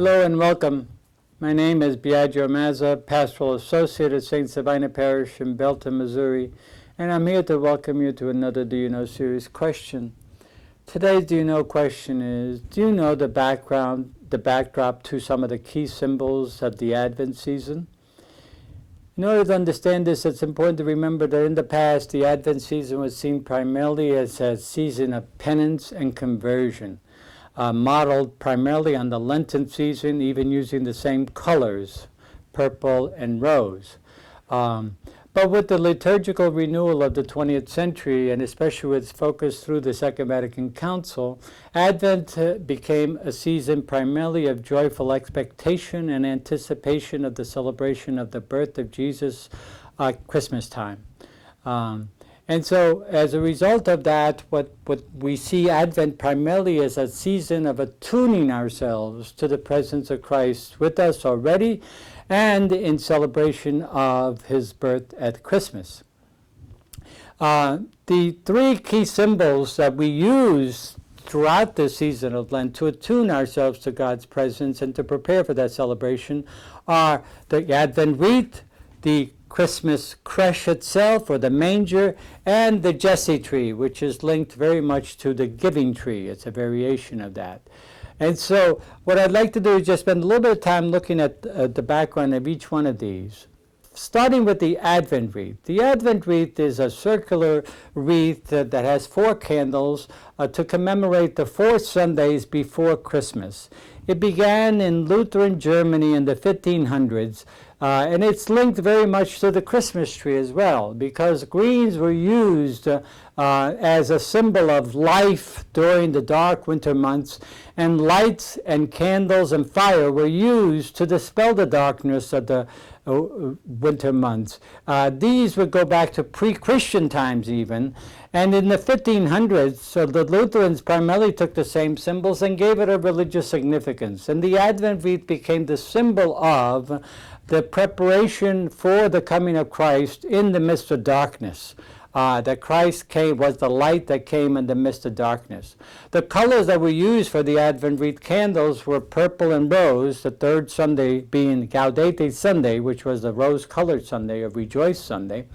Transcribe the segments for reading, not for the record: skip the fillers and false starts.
Hello and welcome. My name is Biagio Mazza, Pastoral Associate at St. Sabina Parish in Belton, Missouri, and I'm here to welcome you to another Do You Know series question. Today's Do You Know question is, do you know the backdrop to some of the key symbols of the Advent season? In order to understand this, it's important to remember that in the past, the Advent season was seen primarily as a season of penance and conversion. Modeled primarily on the Lenten season, even using the same colors, purple and rose. But with the liturgical renewal of the 20th century, and especially with its focus through the Second Vatican Council, Advent became a season primarily of joyful expectation and anticipation of the celebration of the birth of Jesus at Christmas time. And so, as a result of that, what we see Advent primarily as a season of attuning ourselves to the presence of Christ with us already and in celebration of his birth at Christmas. The three key symbols that we use throughout the season of Lent to attune ourselves to God's presence and to prepare for that celebration are the Advent wreath, the Christmas creche itself, or the manger, and the Jesse tree, which is linked very much to the giving tree. It's a variation of that. And so what I'd like to do is just spend a little bit of time looking at the background of each one of these. Starting with the Advent wreath. The Advent wreath is a circular wreath that has 4 candles to commemorate the 4 Sundays before Christmas. It began in Lutheran Germany in the 1500s. And it's linked very much to the Christmas tree as well, because greens were used as a symbol of life during the dark winter months, and lights and candles and fire were used to dispel the darkness of the winter months. These would go back to pre-Christian times even, and in the 1500s, so the Lutherans primarily took the same symbols and gave it a religious significance. And the Advent wreath became the symbol of the preparation for the coming of Christ in the midst of darkness. That Christ came, was the light that came in the midst of darkness. The colors that were used for the Advent wreath candles were purple and rose, the third Sunday being Gaudete Sunday, which was the rose-colored Sunday, or Rejoice Sunday.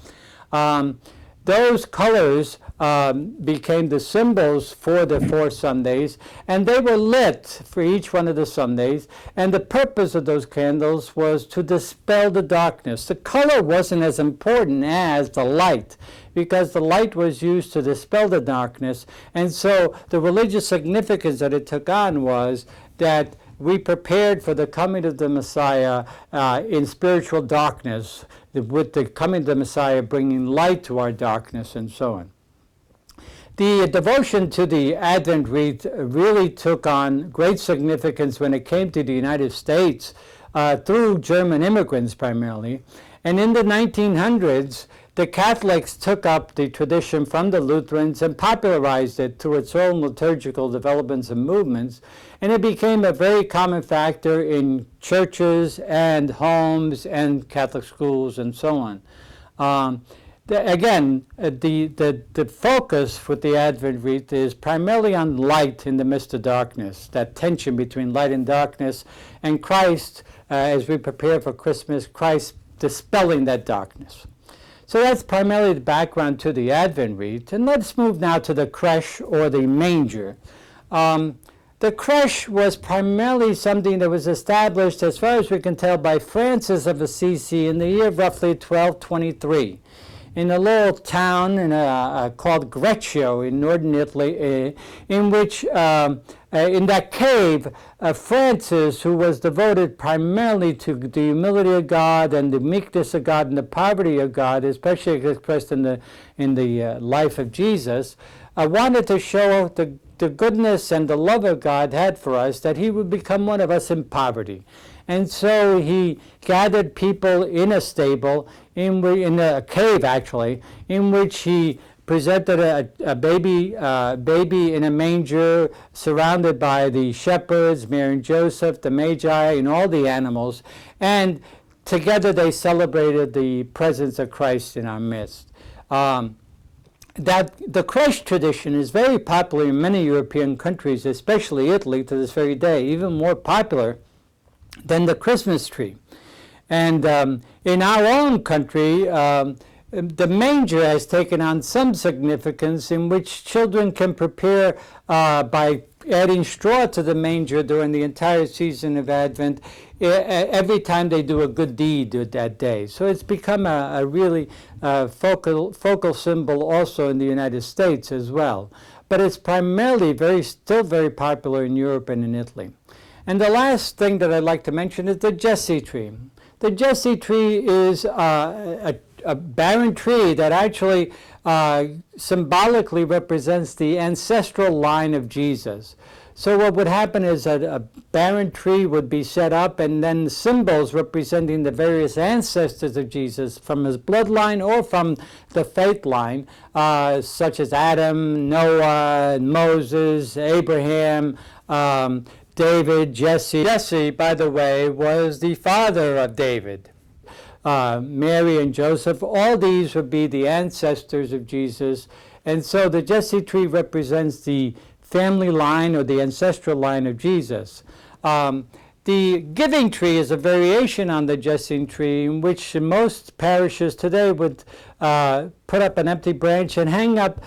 Those colors became the symbols for the 4 Sundays, and they were lit for each one of the Sundays, and the purpose of those candles was to dispel the darkness. The color wasn't as important as the light, because the light was used to dispel the darkness, and so the religious significance that it took on was that we prepared for the coming of the Messiah in spiritual darkness, with the coming of the Messiah bringing light to our darkness and so on. The devotion to the Advent wreath really took on great significance when it came to the United States through German immigrants primarily. And in the 1900s, the Catholics took up the tradition from the Lutherans and popularized it through its own liturgical developments and movements, and it became a very common factor in churches and homes and Catholic schools and so on. The focus with the Advent wreath is primarily on light in the midst of darkness, that tension between light and darkness, and Christ, as we prepare for Christmas, Christ dispelling that darkness. So that's primarily the background to the Advent wreath. And let's move now to the creche or the manger. The creche was primarily something that was established, as far as we can tell, by Francis of Assisi in the year roughly 1223 in a little town called Greccio in northern Italy, in which in that cave, Francis, who was devoted primarily to the humility of God and the meekness of God and the poverty of God, especially expressed in the life of Jesus, wanted to show the goodness and the love of God had for us, that he would become one of us in poverty. And so he gathered people in a stable, in a cave actually, in which he presented a baby in a manger, surrounded by the shepherds, Mary and Joseph, the Magi, and all the animals. And together they celebrated the presence of Christ in our midst. That the creche tradition is very popular in many European countries, especially Italy to this very day, even more popular than the Christmas tree. And in our own country, the manger has taken on some significance in which children can prepare by adding straw to the manger during the entire season of Advent every time they do a good deed that day. So it's become a really focal symbol also in the United States as well. But it's primarily still very popular in Europe and in Italy. And the last thing that I'd like to mention is the Jesse tree. The Jesse tree is a barren tree that actually symbolically represents the ancestral line of Jesus. So what would happen is that a barren tree would be set up, and then symbols representing the various ancestors of Jesus from his bloodline or from the faith line, such as Adam, Noah, Moses, Abraham, David, Jesse. Jesse, by the way, was the father of David. Mary and Joseph, all these would be the ancestors of Jesus. And so the Jesse tree represents the family line or the ancestral line of Jesus. The giving tree is a variation on the Jesse tree, in which most parishes today would put up an empty branch and hang up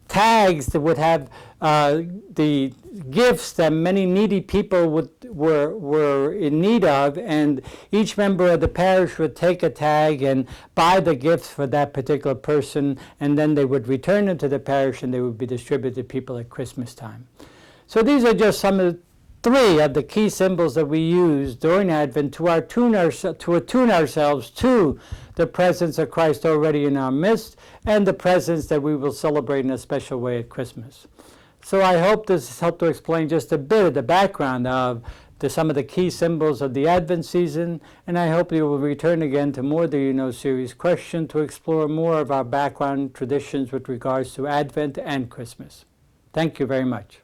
tags that would have the gifts that many needy people were in need of, and each member of the parish would take a tag and buy the gifts for that particular person, and then they would return them to the parish and they would be distributed to people at Christmas time. So these are just some of the 3 of the key symbols that we use during Advent to attune ourselves to the presence of Christ already in our midst and the presence that we will celebrate in a special way at Christmas. So I hope this has helped to explain just a bit of the background of some of the key symbols of the Advent season, and I hope you will return again to more Do You Know series question to explore more of our background traditions with regards to Advent and Christmas. Thank you very much.